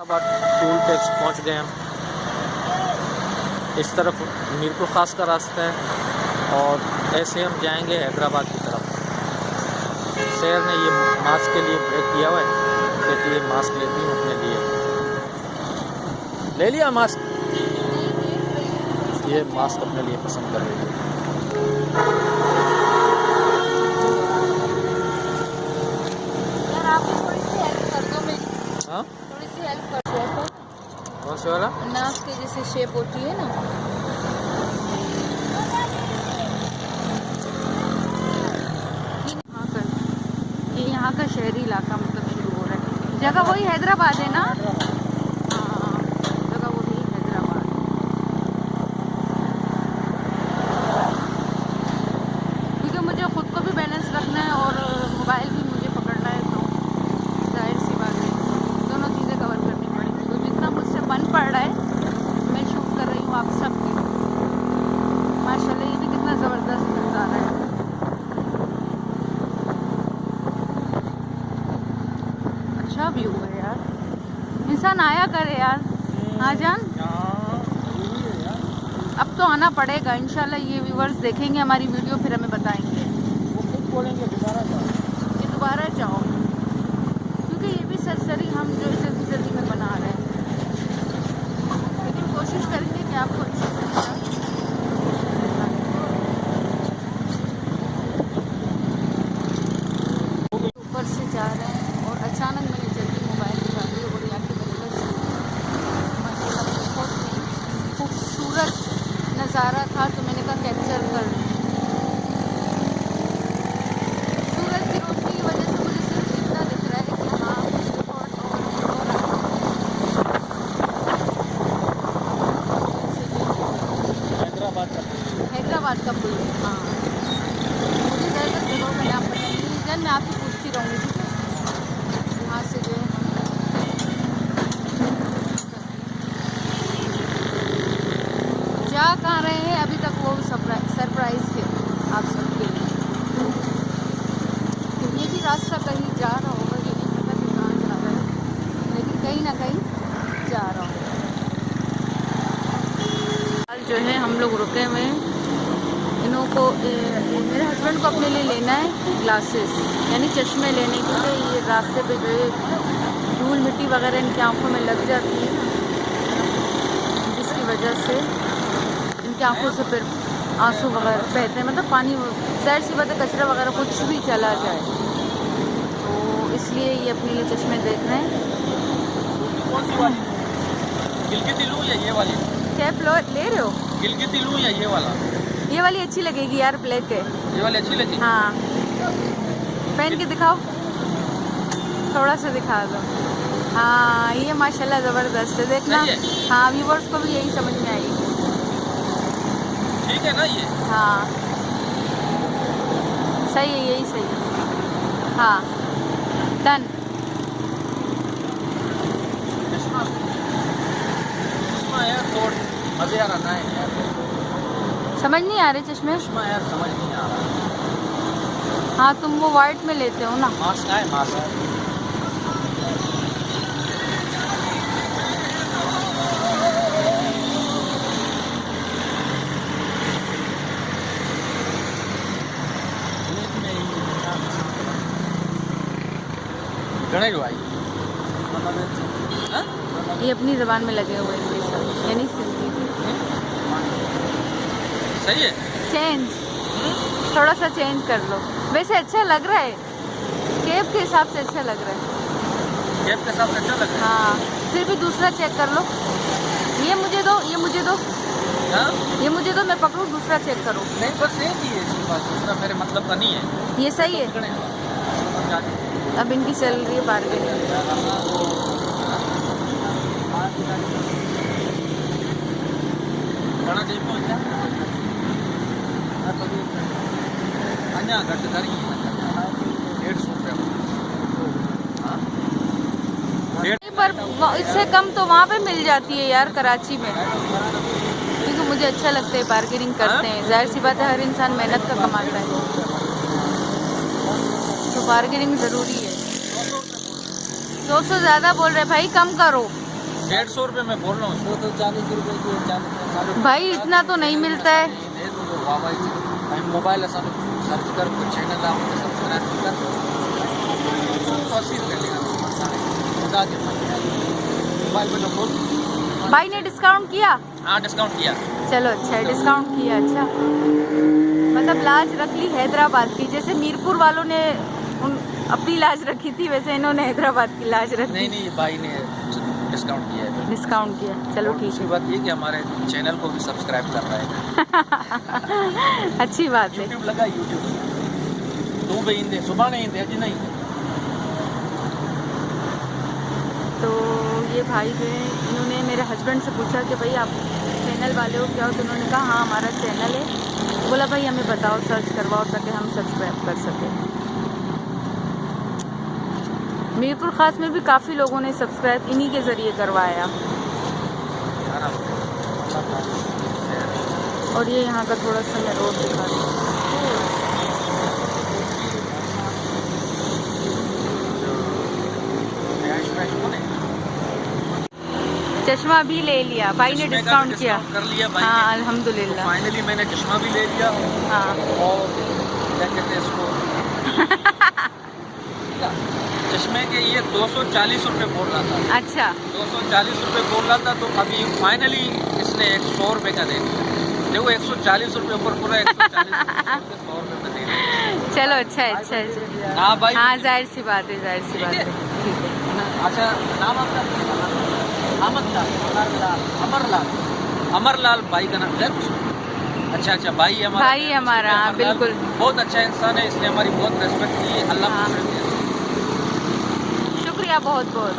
Toll tax पहुंच गए हम। इस तरफ मीरपुर खास का रास्ता है और ऐसे हम जाएंगे हैदराबाद की तरफ। शहर ने ये मास्क के लिए ब्रेक किया हुआ है, कहती है मास्क लेती हूँ अपने लिए। ले लिया मास्क, ये मास्क अपने लिए पसंद कर रही है। यार आप भी थोड़ी सी हेल्प कर दो मेरी। हाँ, थोड़ी सी हेल्प कर दो। कौन से वाला? नाक के जैसे शेप होती है ना। ये यहाँ का शहरी इलाका मतलब शुरू हो रहा है। जगह वही हैदराबाद है ना? हाँ, जगह वही हैदराबाद। क्योंकि मुझे खुद को भी बैलेंस रखना है और मोबाइल भी मुझे पकड़ना है, तो जाहिर सी बात है दोनों चीज़ें कवर करनी पड़ेगी। तो जितना मुझसे बन पड़ रहा है मैं शूट कर रही हूँ आप सबके। माशाल्लाह ये भी कितना ज़बरदस्त नज़ारा है। अच्छा व्यू है यार, इंसान आया करे यार। हाँ जान, अब तो आना पड़ेगा इंशाल्लाह। ये व्यूवर्स देखेंगे हमारी वीडियो, फिर हमें बताएंगे कि दोबारा जाओ, क्योंकि ये भी सरसरी हम जो जल्दी जल्दी में बना रहे हैं, लेकिन कोशिश करेंगे कि आपको अच्छे से ऊपर से जा रहे हैं। और अचानक मैंने जल्दी मोबाइल निकाल ली और यहाँ की बहुत खूबसूरत नज़ारा था, तो मैंने कहा कैप्चर कर लूं। सूरज की रोशनी की वजह से मुझे सिर्फ इतना दिख रहा है कि हाँ कुछ रिकॉर्ड हैदराबाद का पुल। हाँ, मुझे ज़्यादातर जगहों का नाम पता नहीं है, जन मैं आपसे पूछती रहूँगी, ठीक है? यहाँ से जो है जा कहाँ रहे हैं अभी तक वो सरप्राइज़ है आप सबके लिए। तो ये भी रास्ता कहीं जा रहा होगा, ये नहीं पता कि कहाँ जा रहा है, लेकिन कहीं ना कहीं जा रहा होगा। जो है हम लोग रुके हुए हैं, इन्हों को मेरे हस्बैंड को अपने लिए लेना है ग्लासेस, यानी चश्मे लेने के लिए। ये रास्ते पे जो है धूल मिट्टी वगैरह इनकी आंखों में लग जाती है, जिसकी वजह से इनकी आंखों से फिर आंसू वगैरह बहते हैं, मतलब पानी, जाहिर सी बात है कचरा वगैरह कुछ भी चला जाए, तो इसलिए ये अपने लिए चश्मे देख रहे हैं। कौन सी वाली? गिलगिती लूं या ये वाली? कैप ले रहे हो? गिलगिती लूं या ये वाला? ये वाली अच्छी लगेगी यार, ब्लैक है। ये वाली अच्छी लगी? हाँ, पहन के दिखाओ, थोड़ा सा दिखा दो। हाँ, ये माशाल्लाह ज़बरदस्त है, देखना। हाँ, व्यूवर्स को भी यही समझ में आएगी। ठीक है ना ये? हाँ सही है, यही सही है। हाँ डन। यार थोड़ा मजे आ रहा है यार, समझ नहीं आ रहे चश्मे? चश्मा यार समझ नहीं आ रहा। हाँ, तुम वो वाइट में लेते हो ना? मास्क है, मास्क है। गणेश भाई ये अपनी ज़बान में लगे हुए हैं सब, यानी सिंधी। सही है। चेंज, थोड़ा सा चेंज कर लो। वैसे अच्छा लग रहा है, केप के हिसाब से अच्छा लग रहा है। केप के हिसाब से अच्छा लग रहा है। हाँ, फिर भी दूसरा चेक कर लो। ये मुझे दो, ये मुझे दो। हाँ? ये मुझे दो, मैं पकड़ूँ, दूसरा चेक करो। नहीं बस एक ही है इसके पास, दूसरा मेरे मतलब का नहीं है। ये सही है। अब इनकी चल रही है बार्गेनिंग। पर इससे कम तो वहाँ पे मिल जाती है यार, कराची में, क्योंकि मुझे अच्छा लगता है, बार्गेनिंग करते हैं। जाहिर सी बात है हर इंसान मेहनत का कमाता है, तो बार्गेनिंग ज़रूरी है। 200 ज़्यादा बोल रहे भाई, कम करो। 150 रुपये में बोल रहा हूँ। 140 रुपये की 40 भाई इतना तो नहीं मिलता है। मोबाइल सर्च कर चैनल सब्सक्राइब कर 80 रुपये लेगा मोबाइल पे बोल। भाई ने डिस्काउंट किया? हाँ डिस्काउंट किया। चलो अच्छा है, डिस्काउंट किया। अच्छा मतलब लाज रख ली हैदराबाद की, जैसे मीरपुर वालों ने अपनी लाज रखी थी वैसे इन्होंने हैदराबाद की लाज रखी। नहीं भाई ने डिस्काउंट किया है। डिस्काउंट किया, चलो ठीक दूसरी है। बात ये कि हमारे चैनल को भी सब्सक्राइब कर रहा है। अच्छी बात है। यूट्यूब लगा यूट्यूब तू भी इंदे सुबह नहीं इंदे अजी नहीं। तो ये भाई जो है इन्होंने मेरे हस्बैंड से पूछा कि भाई आप चैनल वाले हो क्या हो, तो उन्होंने कहा हाँ हमारा चैनल है। बोला भाई हमें बताओ, सर्च करवाओ ताकि हम सब्सक्राइब कर सकें। मीरपुर खास में भी काफ़ी लोगों ने सब्सक्राइब इन्हीं के ज़रिए करवाया। और ये यहाँ का थोड़ा सा मैं रोड दिखा रही हूँ। चश्मा भी ले लिया भाई ने, डिस्काउंट किया। कर लिया भाई। हाँ अल्हम्दुलिल्लाह। फाइनली मैंने चश्मा भी ले लिया। हाँ और क्या कहते हैं इसको चश्मे के ये 240 रुपये बोल रहा था। अच्छा 240 रुपये बोल रहा था, तो अभी फाइनली इसने 100 रुपये का दे दिया। देखो 140 रुपये ऊपर पूरा 140 रुपये 100 रुपये में दे दिया। चलो अच्छा है, अच्छा है। हाँ भाई। हाँ जाहिर सी बात है, जाहिर सी बात है। ठीक है। अच्छा नाम आपका? अमरलाल। अमरलाल भाई का नाम है। अच्छा भाई हमारा। भाई हमारा बिल्कुल बहुत अच्छा इंसान है, इसने हमारी बहुत रेस्पेक्ट की। अल्लाह शुक्रिया बहुत बहुत।